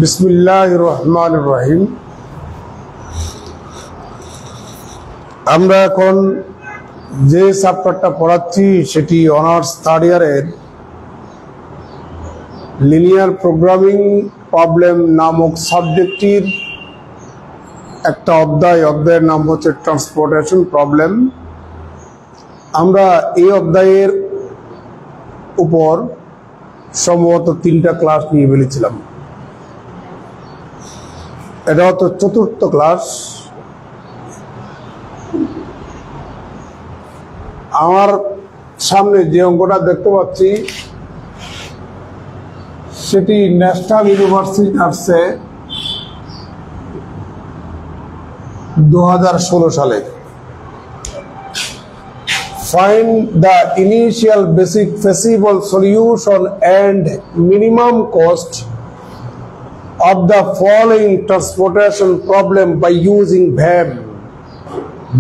বিসমিল্লাহির রহমানির রহিম। আমরা এখন যে চ্যাপ্টারটা পড়াচ্ছি সেটি অনার্স থার্ড ইয়ারের লিনিয়ার প্রোগ্রামিং প্রবলেম নামক সাবজেক্টটির একটা অধ্যায়ের নাম হচ্ছে ট্রান্সপোর্টেশন প্রবলেম। আমরা এই অধ্যায়ের উপর সম্ভবত 3টা ক্লাস নিয়ে ফেলেছিলাম। এটা হতো 4র্থ ক্লাস। আমার সামনে যে অঙ্কটা দেখতে পাচ্ছি সেটি ন্যাশনাল ইউনিভার্সিটি আসছে 2016 সালে। Find the initial basic feasible solution and minimum cost of the following transportation problem by using VAM.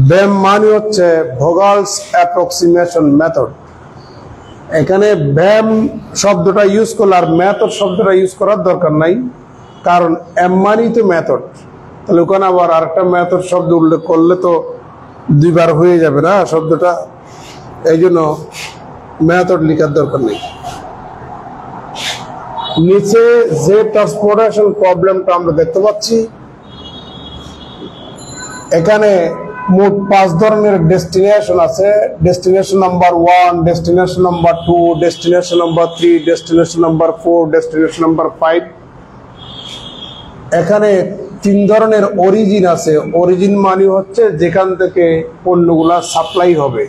VAM মানে হচ্ছে ভোগালস অ্যাপ্রক্সিমেশন মেথড। এখানে VAM শব্দটা ইউজ করলে আর মেথড শব্দটা ইউজ করার দরকার নাই, কারণ এম মানেই তো মেথড। তাহলে ওখানে আবার আরেকটা মেথড শব্দ উল্লেখ করলে তো দুইবার হয়ে যাবে না শব্দটা, এই জন্য মেথড লেখার দরকার নেই। নিচে যে ট্রান্সপোর্টেশন প্রবলেমটা আমরা দেখতে পাচ্ছি, এখানে মোট 5 ধরনের ডেস্টিনেশন আছে। Destination number 1, destination number 2, destination number 3, destination number 4, destination number 5। এখানে 3 ধরনের অরিজিন আছে। অরিজিন মানে হচ্ছে যেখান থেকে পণ্যগুলা সাপ্লাই হবে,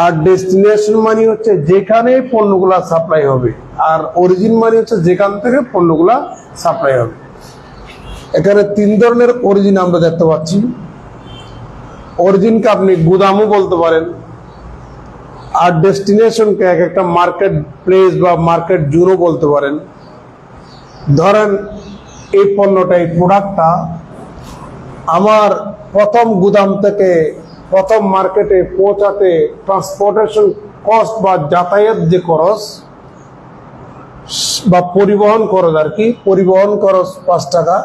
আর ডেস্টিনেশন মানে হচ্ছে যেখানে পণ্যগুলা সাপ্লাই হবে, আর অরিজিন মানে হচ্ছে যেখান থেকে পণ্যগুলা সাপ্লাই হবে। এখানে 3 ধরনের অরিজিন আমরা দেখতে পাচ্ছি। অরিজিনকে আপনি গুদামও বলতে পারেন, আর ডেস্টিনেশনকে একটা মার্কেট প্লেস বা মার্কেট জোনও বলতে পারেন। ধরেন এই পণ্যটা, এই প্রোডাক্টটা আমার প্রথম গুদাম থেকে প্রথম মার্কেটে পৌঁছাতে ট্রান্সপোর্টেশন কস্ট বা যাতায়াত যে খরচ বা পরিবহন খরচ, আর কি পরিবহন খরচ 5 টাকা।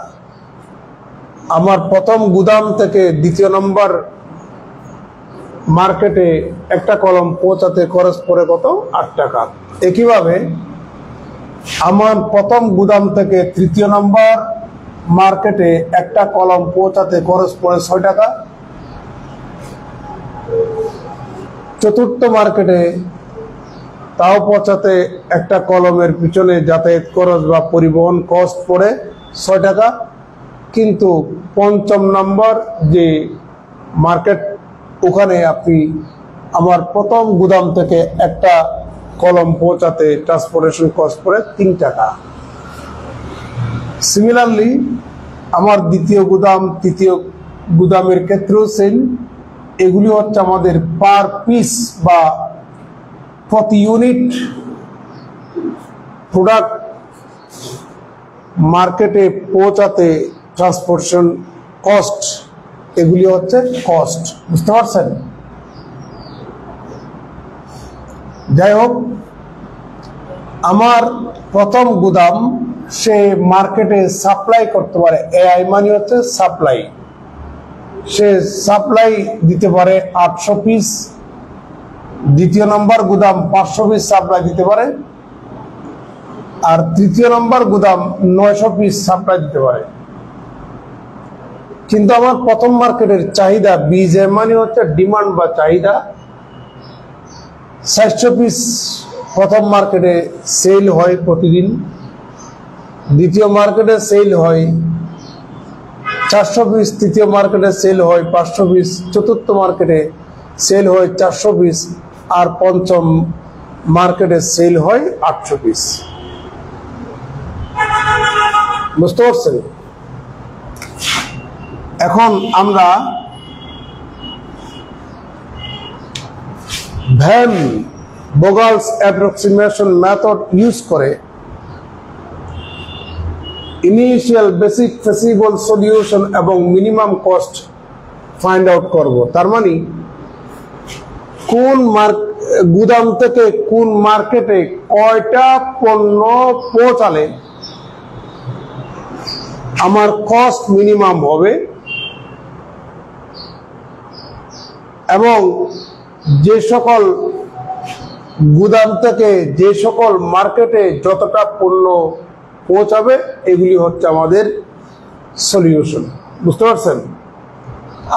আমার প্রথম গুদাম থেকে 2য় নম্বর মার্কেটে একটা কলম পৌঁছাতে খরচ পড়ে কত? 8 টাকা। একইভাবে আমার প্রথম গুদাম থেকে 3য় নম্বর মার্কেটে একটা কলম পৌঁছাতে খরচ পড়ে 6 টাকা। 4র্থ মার্কেটে তাও পৌঁছাতে একটা কলমের পিছনে যাতায়াত খরচ বা পরিবহন কস্ট পড়ে 6 টাকা। কিন্তু 5ম নম্বর যে মার্কেট, ওখানে আপনি আমার প্রথম গুদাম থেকে একটা কলম পৌঁছাতে ট্রান্সপোর্টেশন কস্ট পড়ে 3 টাকা। সিমিলারলি আমার 2য় গুদাম, 3য় গুদামের ক্ষেত্রেও সেম। এগুলি হচ্ছে আমাদের পার পিস বা প্রতি ইউনিট প্রোডাক্ট মার্কেটে পৌঁছাতে ট্রান্সপোর্টেশন কস্ট, এগুলি হচ্ছে কস্ট। বুঝতে পারছেন? যাই হোক, আমার প্রথম গুদাম সে মার্কেটে সাপ্লাই করতে পারে, এআই মানে হচ্ছে সাপ্লাই। সে সাপ্লাই দিতে পারে 800 পিস। 2য় নম্বর গুদাম 500 পিস সাপ্লাই দিতে পারে, আর 3য় নম্বর গুদাম 900 পিস সাপ্লাই দিতে পারে। কিন্তু আমার প্রথম মার্কেটের চাহিদা, বিজে মানে হচ্ছে ডিমান্ড বা চাহিদা, 400 পিস প্রথম মার্কেটে সেল হয় প্রতিদিন। 2য় মার্কেটে সেল হয় 400 পিস, 3য় মার্কেটে সেল হয় 500 পিস, 4র্থ মার্কেটে সেল হয় 400 পিস, আর 5ম মার্কেটে সেল হয় 800 পিস। বুঝতে পারছেন? এখন আমরা VAM ভোগালস অ্যাপ্রক্সিমেশন মেথড ইউজ করে ইনিশিয়াল বেসিক ফিজিবল সলিউশন এবং মিনিমাম কস্ট ফাইন্ড আউট করব। তার মানে কোন গুদাম থেকে কোন মার্কেটে কয়টা পণ্য পৌঁছালে আমার কস্ট মিনিমাম হবে এবং যে সকল গুদাম থেকে যে সকল মার্কেটে যতটা পণ্য পৌঁছাবে এগুলি হচ্ছে আমাদের সলিউশন। বুঝতে পারছেন?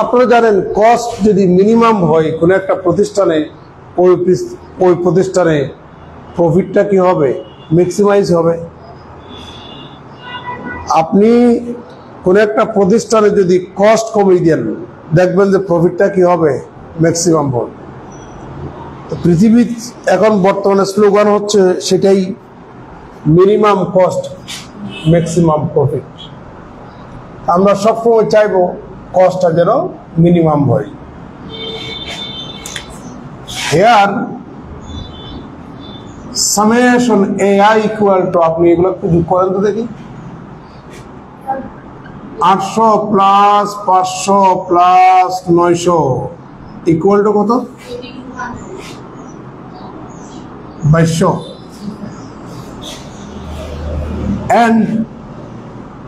আপনারা জানেন কস্ট যদি মিনিমাম হয় কোনো একটা প্রতিষ্ঠানে, ওই প্রতিষ্ঠানে প্রফিটটা কি হবে? ম্যাক্সিমাইজ হবে। আপনি কোনো একটা প্রতিষ্ঠানে যদি কস্ট কমিয়ে দেন, দেখবেন যে প্রফিটটা কি হবে? ম্যাক্সিমাম হবে। তো পৃথিবীর এখন বর্তমানে স্লোগান হচ্ছে সেটাই, মিনিমাম কস্ট ম্যাক্সিমাম প্রফিট। আমরা সবসময় চাইবো কস্টটা যেন মিনিমাম হয়। Here summation AI equal to, আপনি এগুলো একটু যোগ করেন তো দেখি, 800 প্লাস 500 প্লাস 900 ইকুয়াল টু কত? 2200। and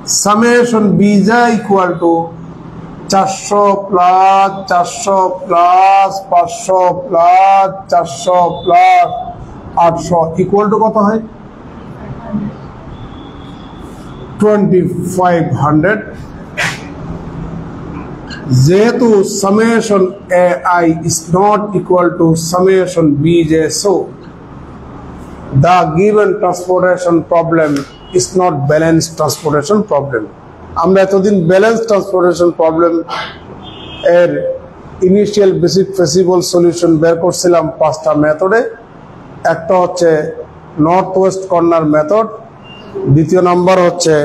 summation bija equal to 400 plus 400 plus 500 plus 400 plus 800 equal to কত হয়? 2500। যেহেতু summation AI is not equal to summation bj, so the given transportation problem is not balanced transportation problem. আমরা এতদিন balance transportation problem এর initial basic feasible solution বের করছিলাম 5টা মেথডে। একটা হচ্ছে নর্থ ওয়েস্ট কর্নার মেথড, দ্বিতীয় নাম্বার হচ্ছে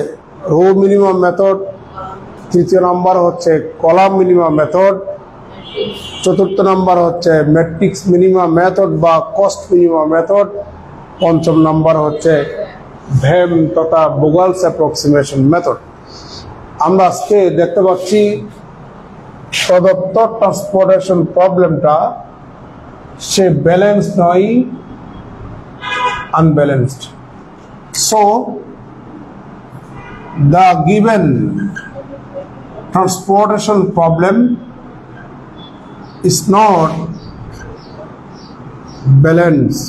রো মিনিমাম মেথড, তৃতীয় নাম্বার হচ্ছে কলাম মিনিমাম মেথড, চতুর্থ নাম্বার হচ্ছে ম্যাট্রিক্স মিনিমাম মেথড বা কস্ট মিনিমাম মেথড, পঞ্চম নাম্বার হচ্ছে ভেম তথা বোগালস অ্যাপ্রক্সিমেশন মেথড। আমরা আজকে দেখতে পাচ্ছি প্রদত্ত ট্রান্সপোর্টেশন প্রবলেমটা সে ব্যালেন্স নয়, unbalanced. So the given transportation problem is not balanced.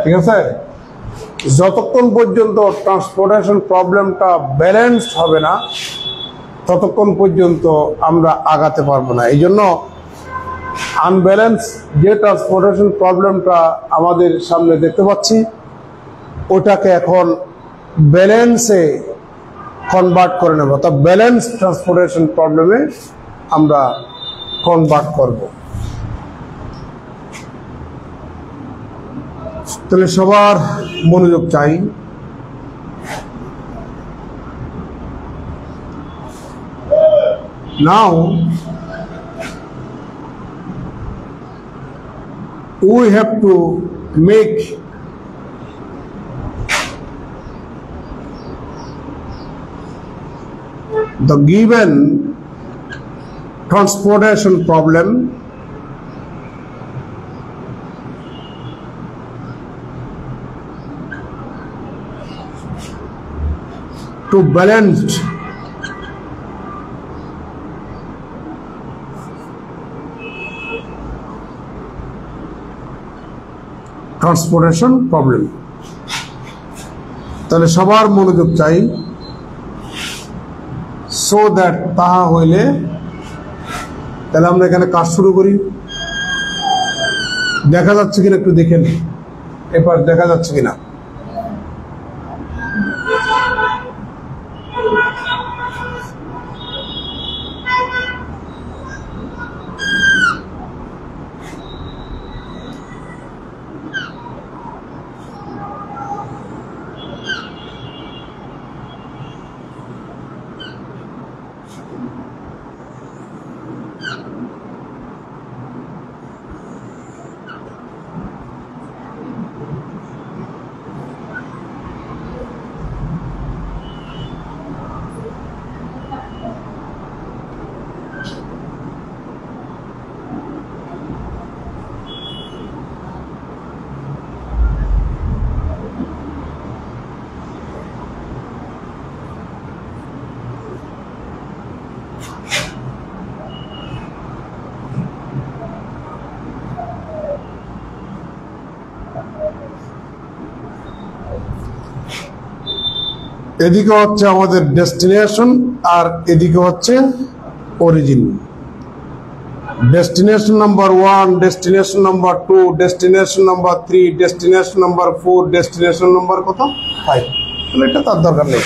ঠিক আছে? যতক্ষণ পর্যন্ত ট্রান্সপোর্টেশন প্রবলেমটা ব্যালেন্সড হবে না ততক্ষণ পর্যন্ত আমরা আগাতে পারবো না। এই জন্য আনব্যালেন্স যে ট্রান্সপোর্টেশন প্রবলেমটা আমাদের সামনে দেখতে পাচ্ছি ওটাকে এখন ব্যালেন্সে কনভার্ট করে নেব, তা ব্যালেন্স ট্রান্সপোর্টেশন প্রবলেমে আমরা কনভার্ট করব। তাহলে সবার মনোযোগ চাই। নাও we have to make the given transportation problem to balanced transportation problem. তাহলে সবার মনোযোগ চাই, সো দ্যাট তাহা হইলে তাহলে আমরা এখানে কাজ শুরু করি। দেখা যাচ্ছে কিনা একটু দেখেন, এবার দেখা যাচ্ছে কিনা। এদিকে হচ্ছে আমাদের ডেস্টিনেশন আর এদিকে হচ্ছে origin. Destination number 1, destination number 2, destination number 3, destination number 4, destination number কত 5। এটা তার দরকার নেই।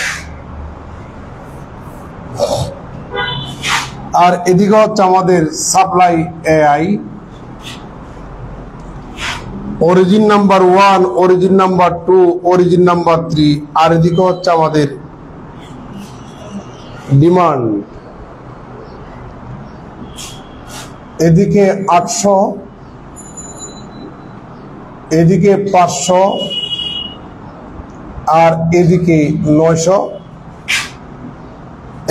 আর এদিকে হচ্ছে আমাদের supply AI, origin number 1, origin number 2, origin number 3, আর এদিকে হচ্ছে আমাদের ডিমান্ড। এদিকে 800, এদিকে 500, আর এদিকে 900।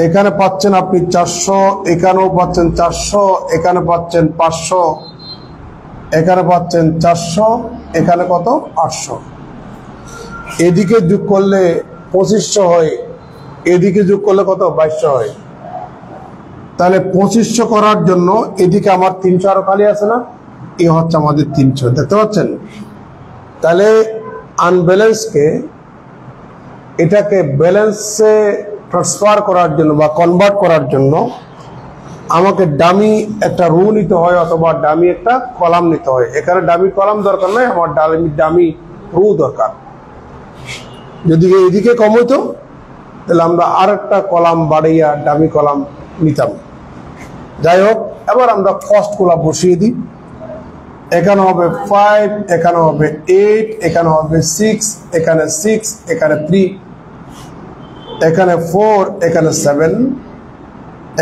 এখানে পাচ্ছেন আপনি 400, এখানেও পাচ্ছেন 400, এখানে পাচ্ছেন 500, এখানে পাচ্ছেন 400, এখানে কত 800। এদিকে যোগ করলে 2500 হয়, এদিকে যোগ করলে কত 2200 হয়। তাহলে 2500 করার জন্য এদিকে আমার 300 আরো খালি আছে না, এ হচ্ছে আমাদের 300, দেখতে পাচ্ছেন। তাহলে আনব্যালেন্সকে এটাকে ব্যালেন্সে ট্রান্সফার করার জন্য বা কনভার্ট করার জন্য আমাকে ডামি একটা রো নিতে হয় অথবা ডামি একটা কলাম নিতে হয়। এখানে ডামি কলাম দরকার নাই, আমার ডামি রো দরকার। যদি এদিকে কম হইতো তাহলে আমরা আর একটা কলাম বাড়াইয়া ডামি কলাম নিতাম। যাই হোক, এবার আমরা ফার্স্ট গুলা বসিয়ে দিই। এখানে হবে 5, এখানে হবে 8, এখানে হবে 6, এখানে 6, এখানে 3, এখানে 4, এখানে 7,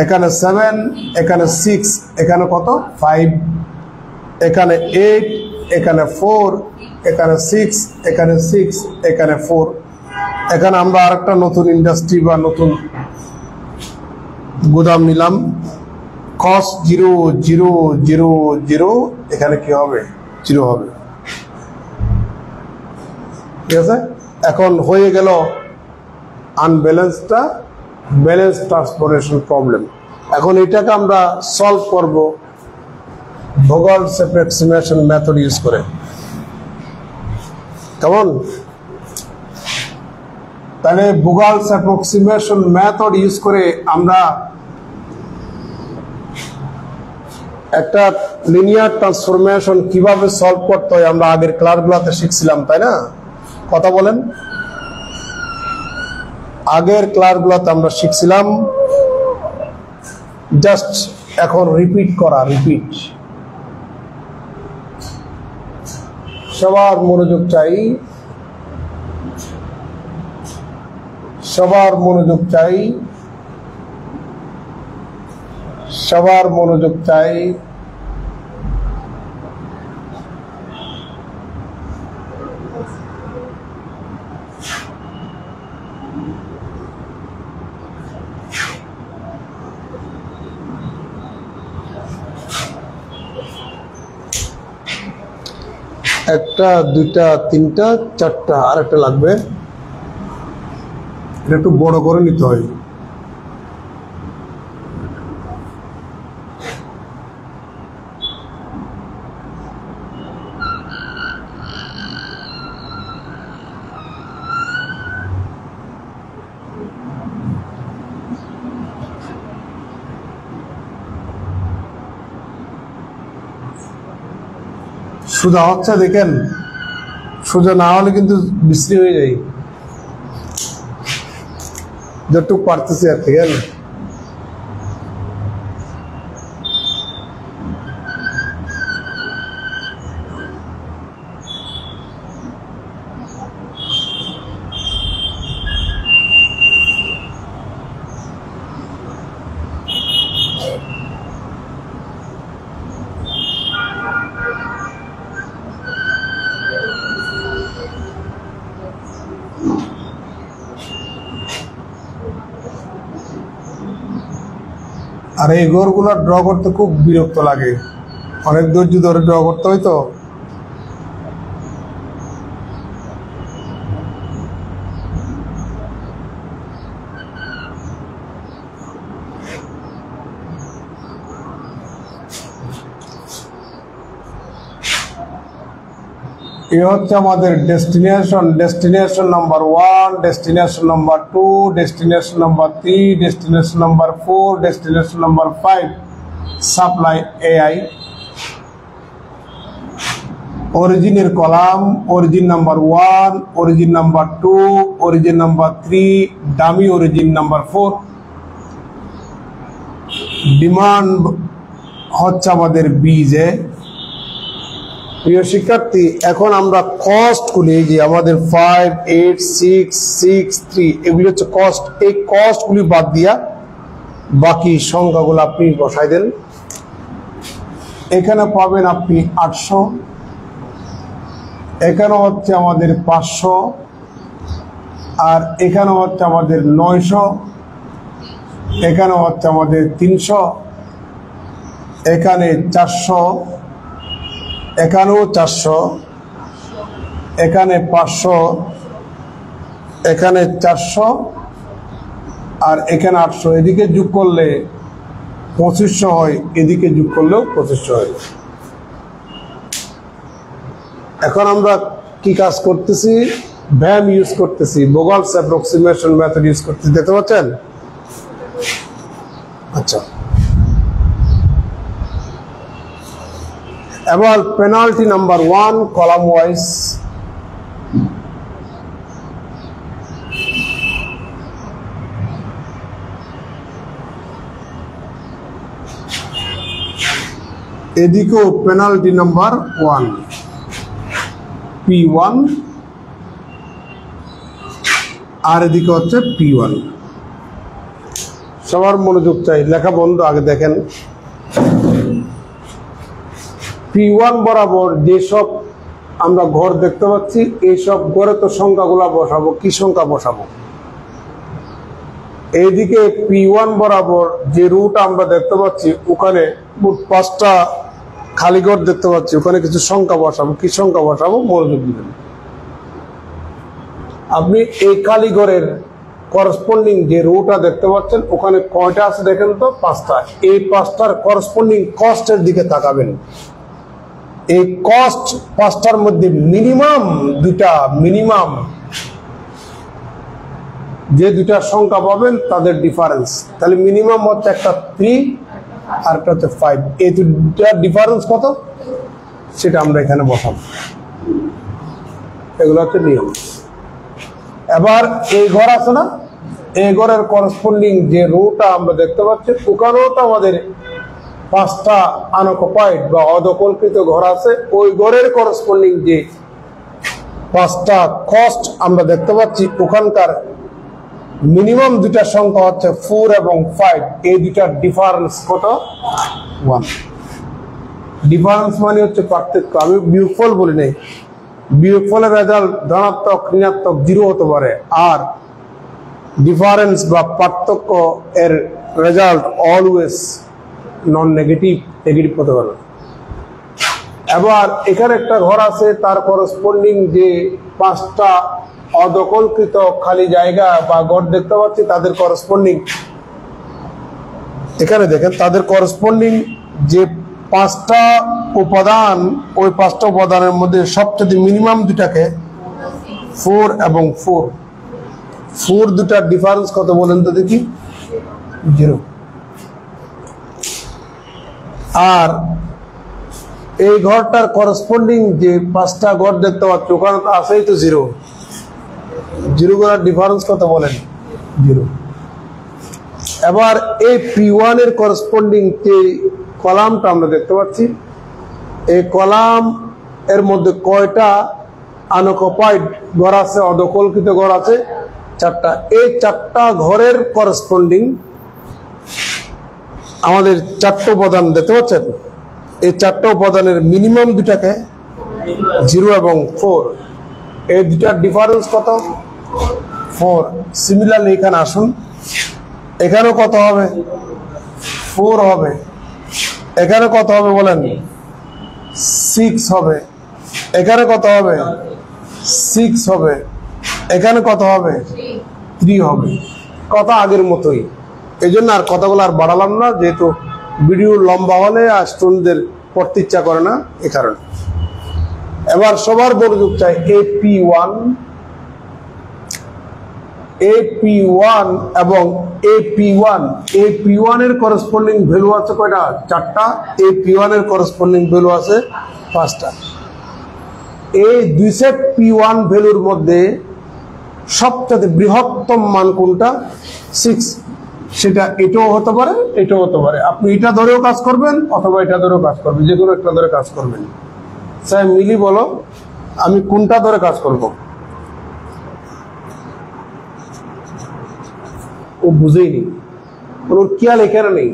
এখানে 7, এখানে 6, এখানে কত 5, এখানে 8, এখানে 4, এখানে 6, এখানে 6, এখানে 4। এখানে আমরা আরেকটা নতুন ইন্ডাস্ট্রি বা নতুন গুদাম নিলাম। কস 0 0 0 0, এখানে কি হবে 0 হবে। ঠিক আছে, এখন হয়ে গেল আনব্যালেন্সটা ব্যালেন্স ট্রান্সফরমেশন প্রবলেম। এখন এটাকে আমরা সলভ করব ভোগালস অ্যাপ্রক্সিমেশন মেথড ইউজ করে। কেমন? তাহলে ভোগালস অ্যাপ্রক্সিমেশন মেথড ইউজ করে আমরা একটা লিনিয়ার ট্রান্সফরমেশন কিভাবে সলভ করতে হয় আমরা আগের ক্লাসগুলোতে শিখছিলাম, তাই না? কথা বলেন। আগের ক্লাসগুলোতে আমরা শিখছিলাম, জাস্ট এখন রিপিট করা, রিপিট। সবার মনোযোগ চাই, সবার মনোযোগ চাই, সবার মনোযোগ চাই। একটা, দুইটা, তিনটা, চারটা, আর একটা লাগবে। এটা একটু বড় করে নিতে হয়। সোজা হচ্ছে দেখেন, সোজা না হলে কিন্তু বিশ্রী হয়ে যায়। যতটুকু পারতেছি আর ঠিক আছে। আর এই ঘরগুলো ড্র করতে খুব বিরক্ত লাগে, অনেক ধৈর্য ধরে ড্র করতে হয় তো। এ হচ্ছে আমাদের destination number 1, destination number 2, destination number 3, destination number 4, destination number 5, supply AI. অরিজিনের column, origin number 1, origin number 2, origin number 3, dummy origin number 4। Demand হচ্ছে আমাদের বিজে। প্রিয় শিক্ষার্থী, এখন আমরা কস্ট গুলি, যে আমাদের 5, 8, 6, 6, 3 এগুলি হচ্ছে কস্ট। এই কস্ট গুলি বাদ দিয়া বাকি সংখ্যাগুলো আপনি বসাই দেন। এখানে পাবেন আপনি 800, এখানে হচ্ছে আমাদের 500, আর এখানে হচ্ছে আমাদের 900, এখানে হচ্ছে আমাদের 300, এখানে 400, এখানেও 400, এখানে 500, এখানে 400, আর এখানে 800। এদিকে যোগ করলে 2500 হয়, এদিকে যোগ করলেও 2500 হয়। এখন আমরা কি কাজ করতেছি? ভ্যাম ইউজ করতেছি, ভোগালস অ্যাপ্রক্সিমেশন মেথড ইউজ করতেছি। দেখতে পাচ্ছেন? আচ্ছা, এবার পেনাল্টি নাম্বার 1, কলাম ওয়াইজ। এদিকেও পেনাল্টি নাম্বার 1, P1, আর এদিকে হচ্ছে P1। সবার মনোযোগ চাই, লেখা বন্ধ। আগে দেখেন P1 বরাবর যেসব আমরা ঘর দেখতে পাচ্ছি, এইসব ঘরে তো সংখ্যাগুলা বসাবো। কি সংখ্যা বসাবো? এইদিকে P1 বরাবর যে রুট আমরা দেখতে পাচ্ছি, ওখানে মোট 5টা খালি ঘর দেখতে পাচ্ছি, ওখানে কিছু সংখ্যা বসাবো। কি সংখ্যা বসাবো? মনোযোগ দিবেন। আপনি এই খালি ঘরের করসপন্ডিং যে রুটা দেখতে পাচ্ছেন, ওখানে কয়টা আছে দেখেন তো? 5টা। এই 5টার করসপন্ডিং কস্টের দিকে তাকাবেন। এই কস্ট 5টার মধ্যে মিনিমাম যে দুইটা সংখ্যা পাবেন তাদের ডিফারেন্স। তাহলে মিনিমাম হচ্ছে একটা 3 আর একটা হচ্ছে 5। এই দুইটার ডিফারেন্স কত সেটা আমরা এখানে বসাবো। এগুলো হচ্ছে নিয়ম। এবার এই ঘর আছে না, এই ঘরের করসপন্ডিং যে রোটা আমরা দেখতে পাচ্ছি, ওখানেও তো আমাদের 5টা আনঅকুপাইড বা অদখলকৃত ঘর আছে। ওই ঘরের করসপন্ডিং যে 5টা কস্ট আমরা দেখতে পাচ্ছি, ওখানকার মিনিমাম দুইটা সংখ্যা হচ্ছে 4 এবং 5। এই দুইটার ডিফারেন্স কত? 1। ডিফারেন্স মানে হচ্ছে পার্থক্য। আমি বিয়োগফল বলি নাই। বিয়োগফলের রেজাল্ট ধনাত্মক, ঋণাত্মক, 0 হতে পারে। আর ডিফারেন্স বা পার্থক্য এর রেজাল্ট অলওয়েজ নন নেগেটিভ হতে পারে। এবার এখানে একটা ঘর আছে, তার করসপন্ডিং যে 5টা অদখলকৃত খালি জায়গা বা ঘর দেখতে পাচ্ছি, তাদের করসপন্ডিং এখানে দেখেন, তাদের করসপন্ডিং যে 5টা উপাদান, ওই 5টা উপাদানের মধ্যে সবচেয়ে মিনিমাম দুটাকে 4 এবং 4 দুটার ডিফারেন্স কত বলেন তো দেখি? 0। আর এই ঘরটার করসপন্ডিং যে 5টা ঘর দেখতে পাচ্ছি, ওখানে তো আছেই তো 0 করার ডিফারেন্স কত বলেন? 0। এবার এই P1 এর করসপন্ডিং যে কলামটা আমরা দেখতে পাচ্ছি, এই কলাম এর মধ্যে কয়টা আনঅকুপাইড ঘর আছে, অদখলকৃত ঘর আছে? 4টা। এই 4টা ঘরের করসপন্ডিং আমাদের 4টা উপাদান দেখতে পাচ্ছেন। এই 4টা উপাদানের মিনিমাম দুটাকে 0 এবং 4। এই দুটার ডিফারেন্স কত? 4। সিমিলারলি এখানে আসুন, এখানেও কত হবে? 4 হবে। এখানে কত হবে বলেন? 6 হবে। এখানে কত হবে? 6 হবে। এখানে কত হবে? 3 হবে। কথা আগের মতোই। এই জন্য আর কথাগুলো আর বাড়ালাম না, যেহেতু ভিডিও লম্বা হলে আর স্টুডেন্টদের পড়তে ইচ্ছা করে না, এ কারণে। এবার সবার মনোযোগ চাই AP1 এবং AP1 এর করসপন্ডিং ভ্যালু আছে কয়টা? 4টা। AP1 এর করসপন্ডিং ভ্যালু আছে 5টা। এই দুই সেট P1 ভ্যালুর মধ্যে সবচেয়ে বৃহত্তম মান কোনটা? 6। সেটা এটাও হতে পারে, এটাও হতে পারে। আপনি এটা ধরেও কাজ করবেন অথবা এটা ধরেও কাজ করবেন, যে কোনো একটা ধরে কাজ করবেন। স্যার মিলি বলো, আমি কোনটা ধরে কাজ করব? ও বুঝেইনি, ওর খেয়াল এখানে নেই।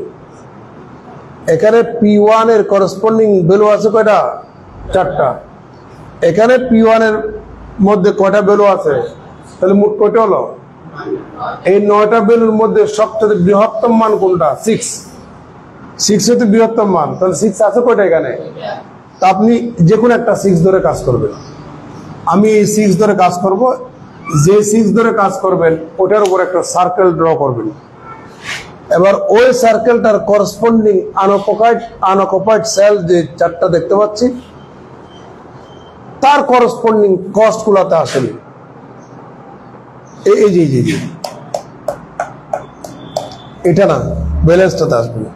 এখানে P1 এর করসপন্ডিং ভ্যালু আছে কয়টা? 4টা। এখানে P1 এর মধ্যে কয়টা ভ্যালু আছে? তাহলে মোট কয়টা হলো? এই 9টা ভ্যালুর মধ্যে সবচেয়ে বৃহত্তম মান কোনটা? 6। 6 হচ্ছে বৃহত্তম মান। তাহলে 6 আছে কয়টা এখানে? তা আপনি যে কোনো একটা 6 ধরে কাজ করবেন। আমি এই 6 ধরে কাজ করব। যে 6 ধরে কাজ করবেন ওটার উপর একটা সার্কেল ড্র করবেন। এবার ওই সার্কেলটার করসপন্ডিং আনঅকুপাইড সেল যে 4টা দেখতে পাচ্ছি তার করসপন্ডিং কস্ট গুলাতে আসেনি। এই জি জি জি এটা না, ব্যালেন্সটাতে আসবে না।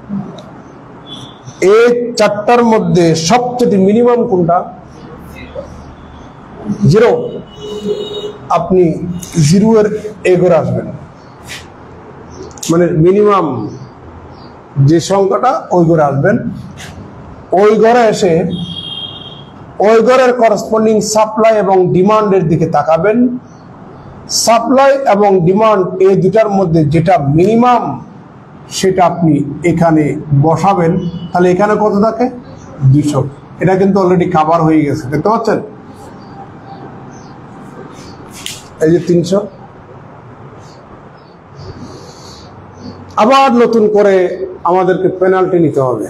এই 4টার মধ্যে সবচেয়ে মিনিমাম কোনটা? 0। আপনি 0 এর এ ঘরে আসবেন, মানে মিনিমাম যে সংখ্যাটা ওই ঘরে আসবেন। ওই ঘরে এসে ওই ঘরের করসপন্ডিং সাপ্লাই এবং ডিমান্ডের দিকে তাকাবেন। সাপ্লাই এবং ডিমান্ড এই দুটার মধ্যে যেটা মিনিমাম সেটা আপনি এখানে বসাবেন। তাহলে এখানে কত থাকে? 200। এটা কিন্তু অলরেডি কভার হয়ে গেছে, দেখতে পাচ্ছেন? এই যে 300। আবার নতুন করে আমাদেরকে পেনাল্টি নিতে হবে।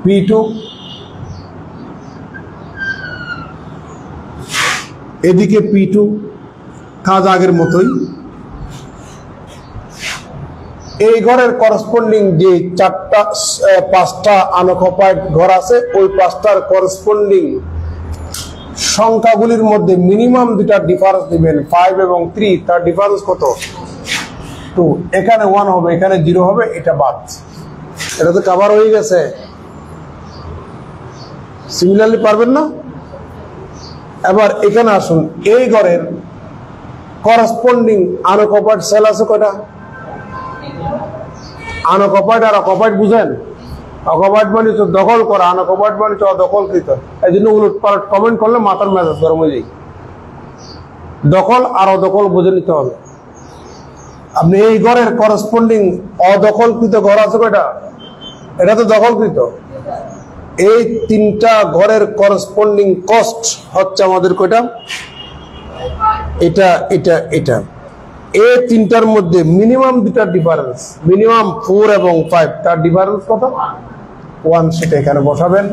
P2 এদিকে P2 কাজ আগের মতোই। এই ঘরের করসপন্ডিং যে 5টা আনঅকুপাইড ঘর আছে ওই 5টার করসপন্ডিং সংখ্যাগুলির মধ্যে মিনিমাম দুটা ডিফারেন্স দিবেন, 5 এবং 3। তার ডিফারেন্স কত? 2। এখানে 1 হবে, এখানে 0 হবে, এটা বাদ। এটা তো কভার হয়ে গেছে। সিমিলারলি পারবেন না? এবার এখানে আসুন, এই ঘরের করসপন্ডিং আনঅকুপাইড সেল আছে কয়টা? আনঅকুপাইড আর অকুপাইড বুঝেন? অকুপাইড মানে তো দখল করা, আনঅকুপাইড মানে তো অদখলকৃত। এই জন্য উলটপালট কমেন্ট করলে মাথার মেজাজ গরম হয়ে যায়। দখল আর অদখল বুঝে নিতে হবে। আপনি এই ঘরের করসপন্ডিং অদখলকৃত ঘর আছে কয়টা? এটা তো দখলকৃত। এই 3টা ঘরের করসপন্ডিং কস্ট হচ্ছে আমাদের কয়টা? এটা এটা এটা। এই 3টার মধ্যে মিনিমাম দুটা ডিফারেন্স, মিনিমাম 4 এবং 5, তার ডিফারেন্স কত? 1। সেটা এখানে বসাবেন।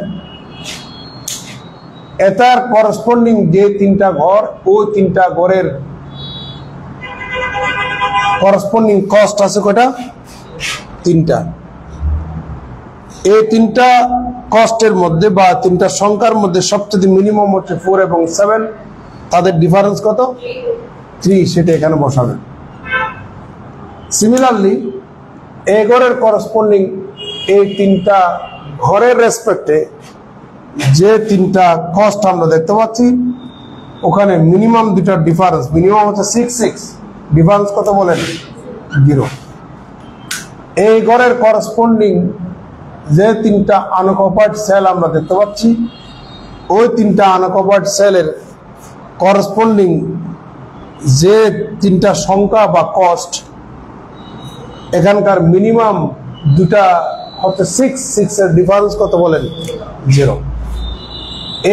এটার করসপন্ডিং যে 3টা ঘর, ওই 3টা ঘরের করসপন্ডিং কস্ট আছে কয়টা? 3টা। এই 3টা কস্টের মধ্যে বা 3টা সংখ্যার মধ্যে সবচেয়ে মিনিমাম হচ্ছে 4 এবং 7। তাদের ডিফারেন্স কত? 3। সেটা এখানে বসাবেন। সিমিলারলি এই ঘরের করসপন্ডিং এই 3টা ঘরের রেসপেক্টে যে 3টা কস্ট আমরা দেখতে পাচ্ছি ওখানে মিনিমাম দুটা ডিফারেন্স, মিনিমাম হচ্ছে 6। ডিফারেন্স কত বলেন? 0। এই ঘরের করসপন্ডিং যে 3টা আনঅকুপাইড সেল আমরা দেখতে পাচ্ছি ওই 3টা আনঅকুপাইড সেলের করসপন্ডিং যে 3টা সংখ্যা বা কস্ট এখানকার মিনিমাম দুটা হচ্ছে 6 এর ডিফারেন্স কত বলেন? 0।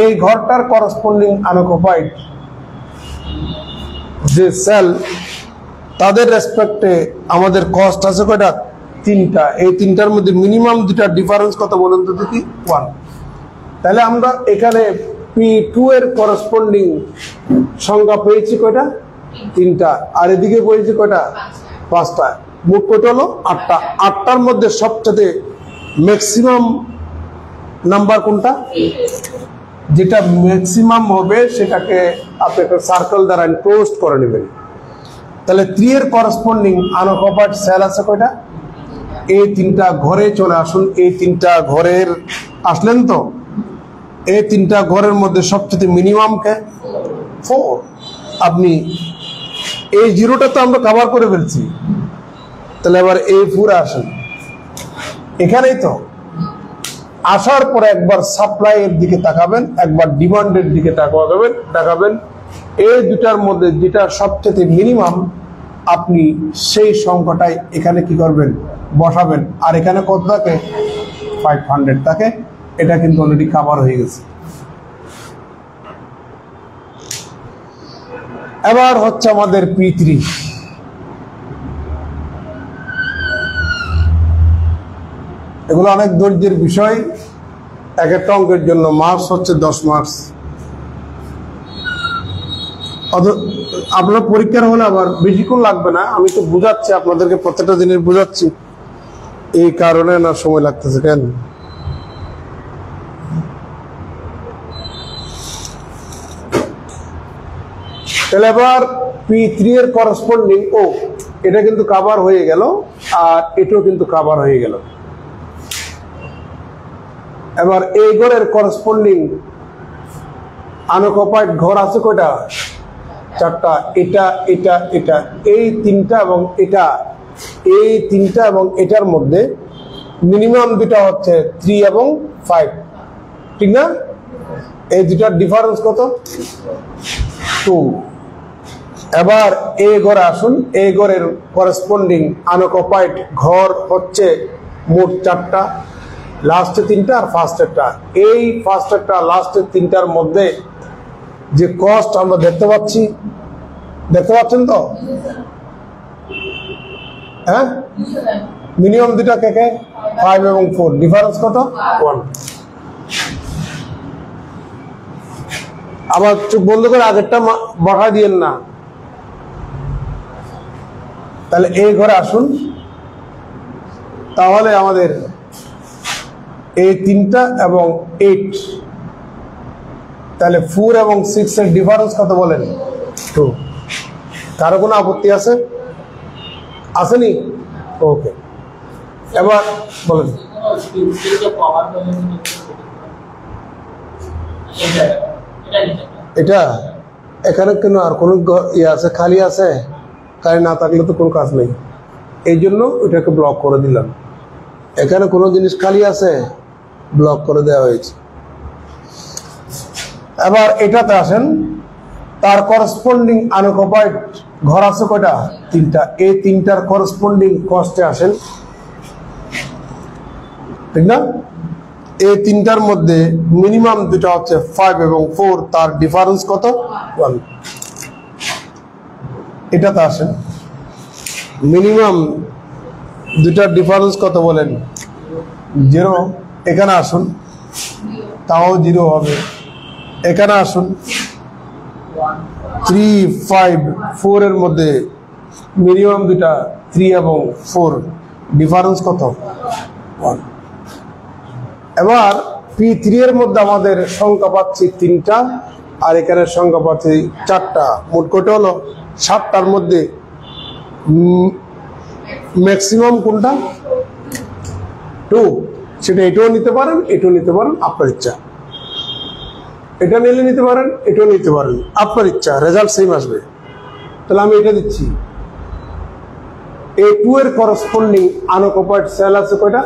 এই ঘরটার করসপন্ডিং আনঅকুপাইড যে সেল তাদের রেসপেক্টে আমাদের কস্ট আছে কয়টা? 3টা। এই 3টার মধ্যে মিনিমাম দুটা ডিফারেন্স কত বলেন তো দেখি? 1। তাহলে আমরা এখানে P2 এর করসপন্ডিং সংখ্যা পেয়েছি কয়টা? 3টা। আর এদিকে পেয়েছি কয়টা? 5টা। মোট কত হলো? 8টা। 8টার মধ্যে সবচেয়ে ম্যাক্সিমাম নাম্বার কোনটা? যেটা ম্যাক্সিমাম হবে সেটাকে আপনি একটা সার্কেল দ্বারা এনক্লোজ করে নেবেন। তাহলে 3 এর করসপন্ডিং আনঅকুপাইড সেল আছে কয়টা? এই 3টা ঘরে চলে আসুন। এই 3টা ঘরের আসলেন তো? এই 3টা ঘরের মধ্যে সবচেয়ে মিনিমাম কে? 4। আপনি এই জিরোটা তো আমরা কভার করে ফেলছি, তাহলে এবার এই 4 আসেন এখানেই তো। আসার পরে একবার সাপ্লাই এর দিকে তাকাবেন, একবার ডিমান্ডের দিকে তাকাবেন। এই দুটার মধ্যে যেটা সবচেয়ে মিনিমাম আপনি সেই সংখ্যাটাই এখানে কি করবেন? বসাবেন। আর এখানে কত থাকে? 500 থাকে। এটা কিন্তু অলরেডি কভার হয়ে গেছে। এবার হচ্ছে আমাদের P3। এগুলো অনেক ধৈর্যের বিষয়। এক একটা অঙ্কের জন্য মার্কস হচ্ছে 10 মার্কস। আপনার পরীক্ষার হলে আবার বেশিক্ষণ লাগবে না, আমি তো বুঝাচ্ছি আপনাদেরকে, প্রত্যেকটা জিনিস বুঝাচ্ছি, এই কারণে না সময় লাগতেছে কেন। তাহলে এবার P3 এর করসপন্ডিং এটা কিন্তু কভার হয়ে গেল, আর এটাও কিন্তু কভার হয়ে গেল। এবার এই ঘরের করসপন্ডিং আনঅকুপাইড ঘর আছে কয়টা? 4টা। এটা এই 3টা এবং এটা, এই 3টা এবং এটার মধ্যে মিনিমাম দুটা হচ্ছে 3 এবং 5, ঠিক না? এই দুটার ডিফারেন্স কত? 2। এবার এই ঘরে আসুন। এই ঘরের করসপন্ডিং আনঅকুপাইড ঘর হচ্ছে মোট 4টা, লাস্টে 3টা আর ফার্স্টেরটা। এই ফার্স্টেরটা লাস্টের 3টার মধ্যে যে কস্ট আমরা দেখতে পাচ্ছেন তো? হ্যাঁ, মিনিমাম দুটা কে 5 এবং 4, ডিফারেন্স কত? 1। আবার চোখ বন্ধ করে আগেরটা বসাই দিয়েন না। তাহলে এই ঘরে আসুন। তাহলে আমাদের এই 3টা এবং 8, তাহলে 4 এবং 6 এর ডিফারেন্স কত বলেন? 2। কারো কোনো আপত্তি আছে? আসেনি? ওকে, এবার বলেন। এটা এখানে কেন আর কোনো ইয়ে আছে? খালি আছে? খালি না থাকলে তো কোনো কাজ নেই, এই জন্য ওইটাকে ব্লক করে দিলাম। এখানে কোনো জিনিস খালি আছে? ব্লক করে দেওয়া হয়েছে। এবার এটাতে আসেন। তার করসপন্ডিং আনঅকুপাইড ঘর আছে কয়টা? 3টা। এই 3টার করসপন্ডিং কস্টে আসেন, ঠিক না? এই 3টার মধ্যে মিনিমাম দুটা হচ্ছে 5 এবং 4, তার ডিফারেন্স কত? 1। এটাতে আসেন। মিনিমাম দুটার ডিফারেন্স কত বলেন? 0। এখানে আসুন, তাও 0 হবে। এখানে আসুন। 3, 5, 4 এর মধ্যে মিনিমাম দুটা 3 এবং 4, ডিফারেন্স কত? 1। এবার P3 এর মধ্যে আমাদের সংখ্যা পাচ্ছি 3টা, আর এখানে সংখ্যা পাচ্ছি 4টা। মোট কত হলো? 7টার মধ্যে ম্যাক্সিমাম কোনটা? 2। সেটা এটাও নিতে পারেন, এটাও নিতে পারেন, আপনার ইচ্ছা। এটা নিলে নিতে পারেন, এটাও নিতে পারেন, আপনার ইচ্ছা, রেজাল্ট সেম আসবে। তাহলে আমি এটা দিচ্ছি। এই 2 এর করসপন্ডিং আনঅকুপাইড সেল আছে কয়টা?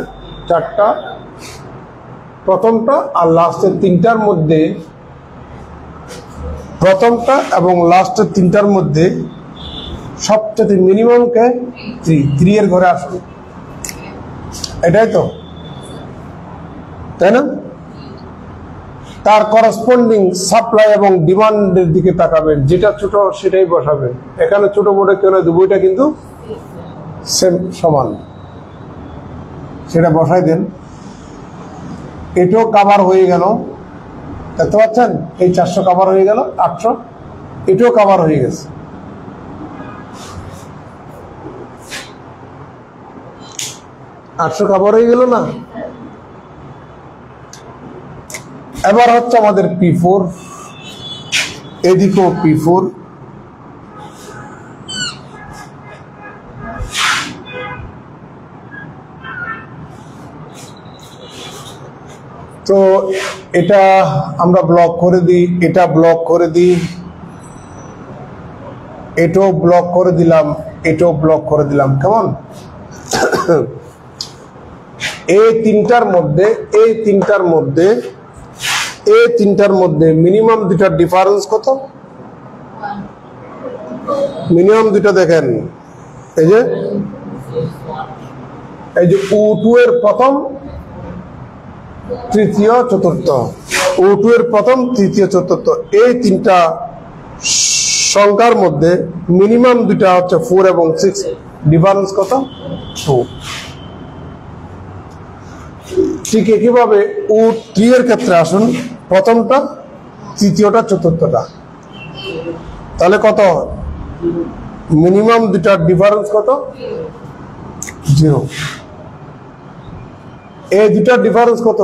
4টা। প্রথমটা আর লাস্টের 3টার মধ্যে, প্রথমটা এবং লাস্টের 3টার মধ্যে সবচেয়ে মিনিমাম কে? 3 এর ঘরে আসুন। এটাই তো, তাই না? তার করসপন্ডিং সাপ্লাই এবং ডিমান্ডের দিকে তাকাবেন, যেটা ছোট সেটাই বসাবেন। এখানে ছোট বড় কেন দুইটা কিন্তু সেম সমান, সেটা বসাই দেন। এটাও কভার হয়ে গেল, দেখতে পাচ্ছেন? এই 400 কভার হয়ে গেল, 800 এটাও কভার হয়ে গেছে। কভার হয়ে গেল না? এবার হচ্ছে আমাদের P4, এদিকেও P4, তো এটা আমরা ব্লক করে দিই, এটা ব্লক করে দিই, এটাও ব্লক করে দিলাম, এটাও ব্লক করে দিলাম। কেমন? এই তিনটার মধ্যে মিনিমাম দুটার ডিফারেন্স কত? মিনিমাম দুটা দেখেন, এই যে U2 এর প্রথম, তৃতীয়, চতুর্থ, U2 এর প্রথম, তৃতীয়, চতুর্থ, এই তিনটা সংখ্যার মধ্যে মিনিমাম দুটা হচ্ছে 4 এবং 6, ডিফারেন্স কত? 2। ঠিক একইভাবে U3 এর ক্ষেত্রে আসুন, প্রথমটা, তৃতীয়টা, চতুর্থটা, তাহলে কত? মিনিমাম দুটার ডিফারেন্স কত? 0। এই দুটার ডিফারেন্স কত?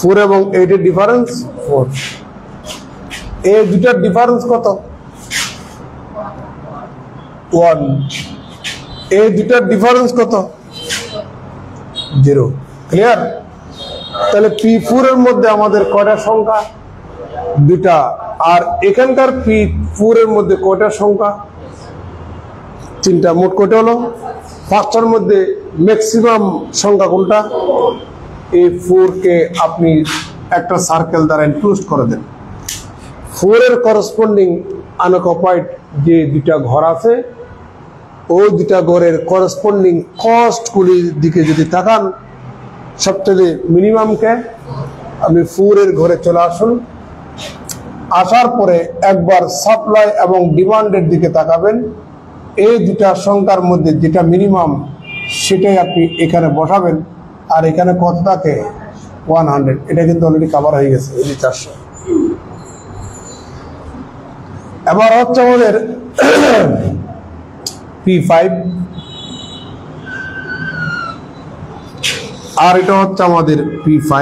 4 এবং 8 এর ডিফারেন্স 4। এই দুটার ডিফারেন্স কত? 1। এই দুটার ডিফারেন্স কত? 0। ক্লিয়ার? তাহলে P4 এর মধ্যে আমাদের কয়টা সংখ্যা? দুটা। আর এখানকার P4 এর মধ্যে কয়টা সংখ্যা? 3টা। মোট কয়টা হলো? 5টার মধ্যে ম্যাক্সিমাম সংখ্যা কোনটা? এই 4 কে আপনি একটা সার্কেল দ্বারা ইনক্লুড করে দেন। 4 এর করসপন্ডিং আনঅকুপাইড যে দুটা ঘর আছে, ওই দুটা ঘরের করসপন্ডিং কস্টগুলির দিকে যদি তাকান, সবচেয়ে মিনিমামকে আপনি 4 এর ঘরে চলে আসুন। আসার পরে একবার সাপ্লাই এবং ডিমান্ডের দিকে তাকাবেন। এই দুটা সংখ্যার মধ্যে যেটা মিনিমাম সেটাই আপনি এখানে বসাবেন। আর এখানে কত থাকে? 100। এটা কিন্তু অলরেডি কভার হয়ে গেছে, এই 400। এবার হচ্ছে আমাদের P5, আর এটা হচ্ছে আমাদের P5।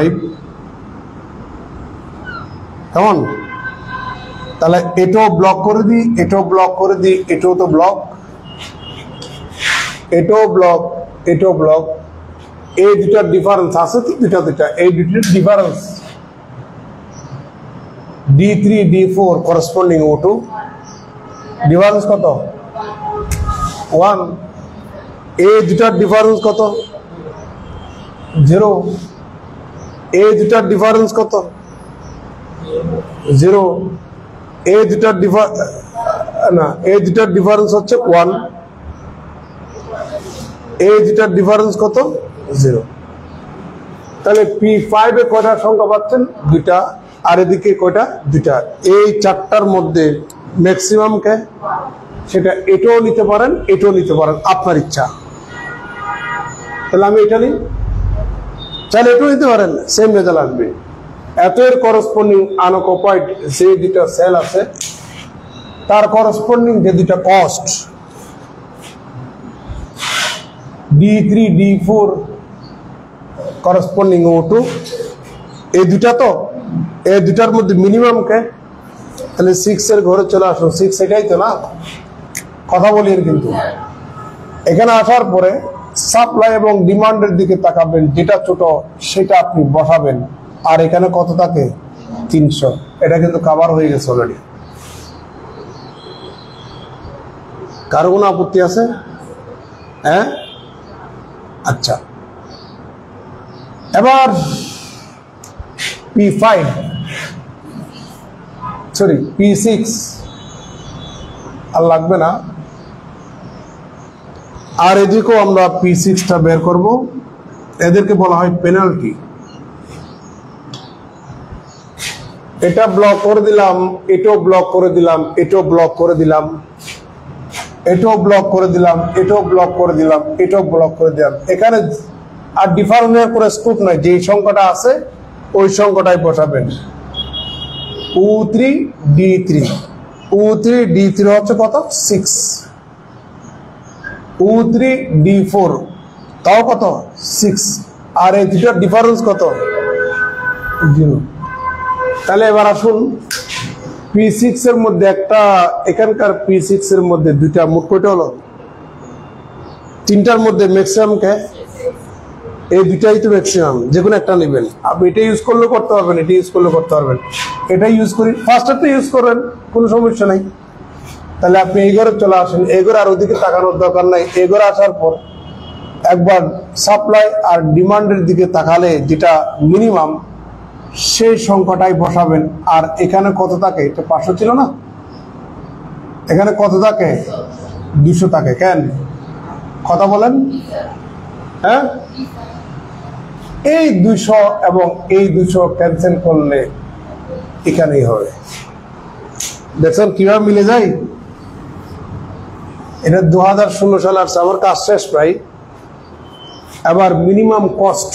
কেমন? তাহলে এটাও ব্লক করে দিই, এটাও ব্লক করে দিই, এটাও তো ব্লক, এটাও ব্লক, এটাও ব্লক। এই দুটার ডিফারেন্স আছে কি? দুটা। এই দুটার difference D3 D4 corresponding O2, difference কত? 1। এই দুটার ডিফারেন্স কত? 0। এই দুটার ডিফারেন্স কত? 0। এই দুটার ডিফারেন্স হচ্ছে 1। এই দুটার ডিফারেন্স কত? 0। তাহলে P5 এ কয়টা সংখ্যা পাচ্ছেন? দুটা। আর এদিকে কয়টা? দুটা। এই 4টার মধ্যে ম্যাক্সিমাম কে? সেটা এটাও নিতে পারেন, এটাও নিতে পারেন, আপনার ইচ্ছা। তাহলে আমি এটা নিই, চাইলে এটাও নিতে পারেন, সেম রেজাল্ট আসবে। এত এর করসপন্ডিং আনঅকুপাইড যে দুটা সেল আছে, তার করসপন্ডিং যে দুটা cost D3 D4 corresponding O2, এই দুটা, তো এই দুটার মধ্যে মিনিমাম কে? তাহলে 6 এর ঘরে চলে আসুন। 6 এটাই তো না? কথা বলি কিন্তু। এখানে আসার পরে সাপ্লাই এবং ডিমান্ডের দিকে তাকাবেন, যেটা ছোট সেটা আপনি বসাবেন। আর এখানে কত থাকে? 300। এটা কিন্তু কভার হয়ে গেছে অলরেডি। কারো কোনো আপত্তি আছে? হ্যাঁ, আচ্ছা। এবার P5, সরি P6 আর লাগবে না। আর এদিকেও আমরা P6টা বের করব। এদেরকে বলা হয় পেনাল্টি। এটা ব্লক করে দিলাম, এটাও ব্লক করে দিলাম, এটাও ব্লক করে দিলাম, এটাও ব্লক করে দিলাম, এটাও ব্লক করে দিলাম, এটাও ব্লক করে দিলাম। এখানে আর ডিফারেন্সের করে স্কোপ নাই, যে সংখ্যাটা আছে ওই সংখ্যাটাই বসাবেন। U3 D3, U3 D3 হচ্ছে কত? 6। U3 D4 তাও কত? 6। আর এই দুটার ডিফারেন্স কত? 0। তাহলে এবার আসুন P6 এর মধ্যে একটা, এখানকার P6 এর মধ্যে দুইটা, মোট কয়টা হলো? তিনটার মধ্যে ম্যাক্সিমাম কে? এই দুইটাই তো ম্যাক্সিমাম, যে কোনো একটা নেবেন। আপনি এটা ইউজ করলে করতে পারবেন, এটা ইউজ করলে করতে পারবেন। এটা ইউজ করি, ফার্স্টারটা ইউজ করেন, কোনো সমস্যা নাই। তাহলে আপনি এই ঘরে চলে আসেন, এই ঘরে আর ওদিকে তাকানোর দরকার নাই। এই ঘরে আসার পর একবার সাপ্লাই আর ডিমান্ডের দিকে তাকালে যেটা মিনিমাম সেই সংখ্যাটাই বসাবেন। আর এখানে কত থাকে? এটা 500 ছিল না, এখানে কত থাকে? 200 থাকে। কেন কথা বলেন? হ্যাঁ, এই 200 এবং এই 200 ক্যান্সেল করলে এখানেই হবে। দেখছেন কিভাবে মিলে যায়? এটা 2016 সালে আসছে, আমার কাজ শেষ প্রায়। এবার মিনিমাম কস্ট,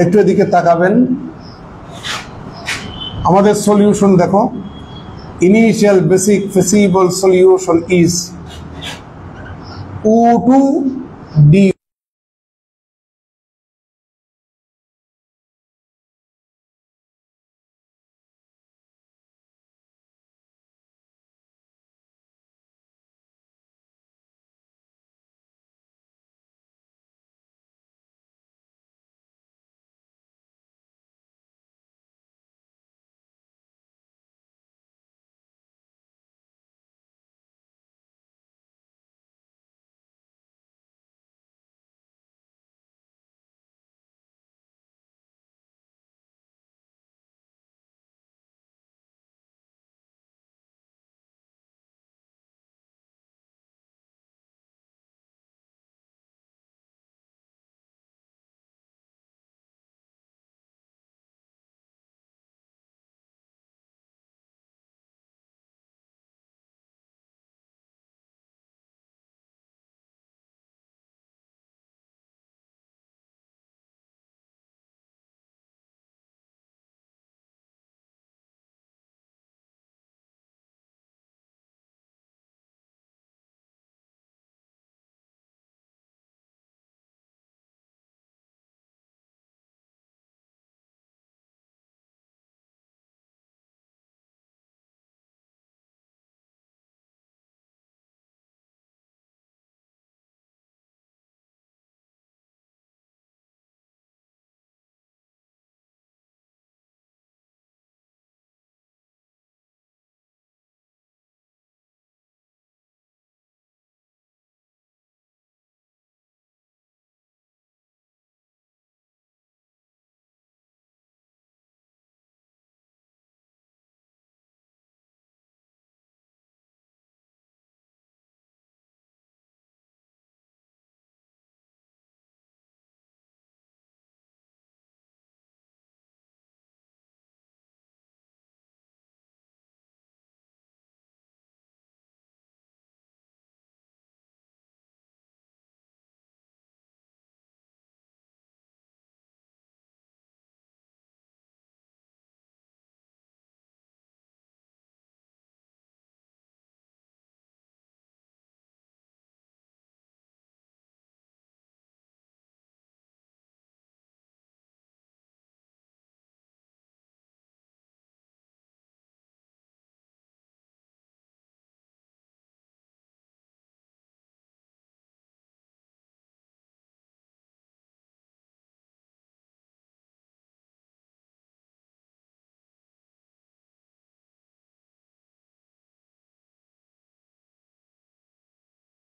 একটু এদিকে তাকাবেন। আমাদের সলিউশন দেখো, initial basic feasible solution is O2D